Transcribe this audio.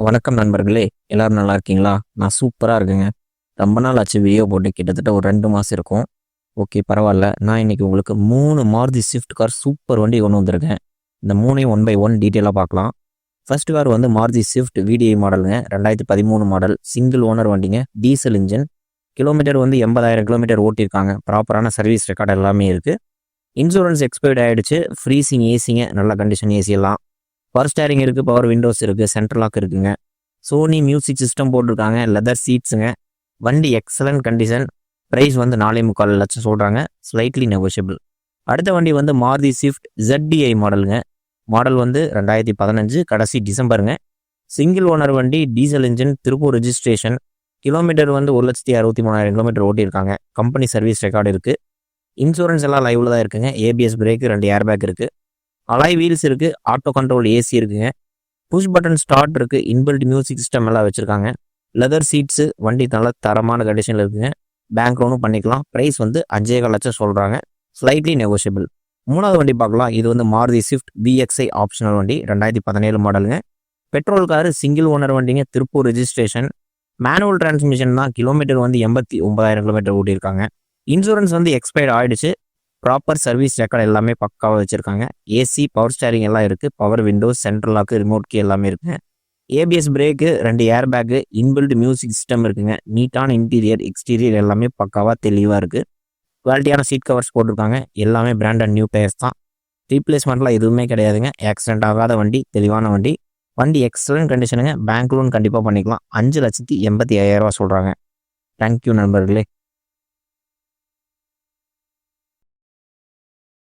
வணக்கம் நண்பர்களே. எல்லாரும் நல்லா இருக்கீங்களா? நான் சூப்பரா இருக்கேங்க. ரொம்ப நாள் ஆச்சு வீடியோ போட்டு கிட்டத்தட்ட ஒரு 2 மாசம் இருக்கும். ஓகே பரவால்ல. நான் இன்னைக்கு உங்களுக்கு 3 மாருதி ஸ்விஃப்ட் கார் சூப்பர் வண்டி கொண்டு வந்திருக்கேன். இந்த 3யும் ஒன் பை ஒன் டீட்டெயிலா பார்க்கலாம். ஃபர்ஸ்ட் கார் வந்து மாருதி ஸ்விஃப்ட் VDI மாடலுங்க. 2013 மாடல். சிங்கிள் ஓனர் வண்டிங்க. Diesel engine. கிலோமீட்டர் வந்து 80,000 கிலோமீட்டர் ஓட்டியிருக்காங்க. ப்ராப்பரான சர்வீஸ் ரெக்கார்ட் எல்லாமே இருக்கு. இன்சூரன்ஸ் எக்ஸ்பயர்ட் ஆயிடுச்சு. ஃப்ரீசிங் ஏசிங்க. நல்ல கண்டிஷன் ஏசி எல்லாம். பவர் ஸ்டேரிங் இருக்குது, பவர் விண்டோஸ் இருக்குது, சென்ட்ரல் லாக் இருக்குங்க. சோனி மியூசிக் சிஸ்டம் போட்டிருக்காங்க, லெதர் சீட்ஸுங்க. வண்டி எக்ஸலண்ட் கண்டிஷன். ப்ரைஸ் வந்து 4.25 லட்சம் சொல்கிறாங்க, ஸ்லைட்லி நெகோஷியபிள். அடுத்த வண்டி வந்து மாருதி ஸ்விஃப்ட் ZDI மாடலுங்க. மாடல் வந்து 2015 கடைசி டிசம்பருங்க. சிங்கிள் ஓனர் வண்டி, diesel engine, Tiruppur registration. Kilometre வந்து 1,63,000 கிலோமீட்டர் ஓட்டியிருக்காங்க. கம்பெனி சர்வீஸ் ரெக்கார்டு இருக்குது. இன்சூரன்ஸ் எல்லாம் லைவில் தான் இருக்குங்க. ABS பிரேக்கு, 2 ஏர் பேக் இருக்குது. அலாய் வீல்ஸ் இருக்குது. ஆட்டோ கண்ட்ரோல் ஏசி இருக்குங்க. புஷ் பட்டன் ஸ்டார்ட் இருக்குது. இன்பில்ட் மியூசிக் சிஸ்டம் எல்லாம் வச்சுருக்காங்க. Leather seats. வண்டி நல்ல தரமான கண்டிஷனில் இருக்குங்க. பேங்க் லோனும் பண்ணிக்கலாம். ப்ரைஸ் வந்து 5.25 லட்சம் சொல்கிறாங்க, ஸ்லைட்லி நெகோஷியபிள். மூணாவது வண்டி பார்க்கலாம். இது வந்து மாருதி ஸ்விஃப்ட் VXI ஆப்ஷனல் வண்டி. 2017 மாடலுங்க. பெட்ரோல் காரு, சிங்கிள் ஓனர் வண்டிங்க. திருப்பூர் ரெஜிஸ்ட்ரேஷன். மேனுவல் டிரான்ஸ்மிஷன் தான். கிலோமீட்டர் வந்து 89,000 கிலோமீட்டர் ஓட்டியிருக்காங்க. இன்சூரன்ஸ் வந்து எக்ஸ்பயர்ட் ஆகிடுச்சு. ப்ராப்பர் சர்வீஸ் ரெக்கார்டு எல்லாமே பக்காவாக வச்சுருக்காங்க. ஏசி, பவர் ஸ்டேரிங் எல்லாம் இருக்குது. Power windows, central lock, remote key எல்லாமே இருக்குங்க. ABS brake, 2 air bag, inbuilt music system இருக்குங்க. நீட்டான இன்டீரியர், எக்ஸ்டீரியர் எல்லாமே பக்காவாக தெளிவாக இருக்குது. குவாலிட்டியான சீட் கவர்ஸ் போட்டிருக்காங்க. எல்லாமே பிராண்ட் அண்ட் நியூ டயர்ஸ் தான். ரீப்ளேஸ்மெண்ட்லாம் எதுவுமே கிடையாதுங்க. ஆக்சிடென்ட் ஆகாத வண்டி, தெளிவான வண்டி. வண்டி எக்ஸலண்ட் கண்டிஷனுங்க. பேங்க் லோன் கண்டிப்பாக பண்ணிக்கலாம். 5,85,000 சொல்கிறாங்க. தேங்க்யூ நண்பர்களே.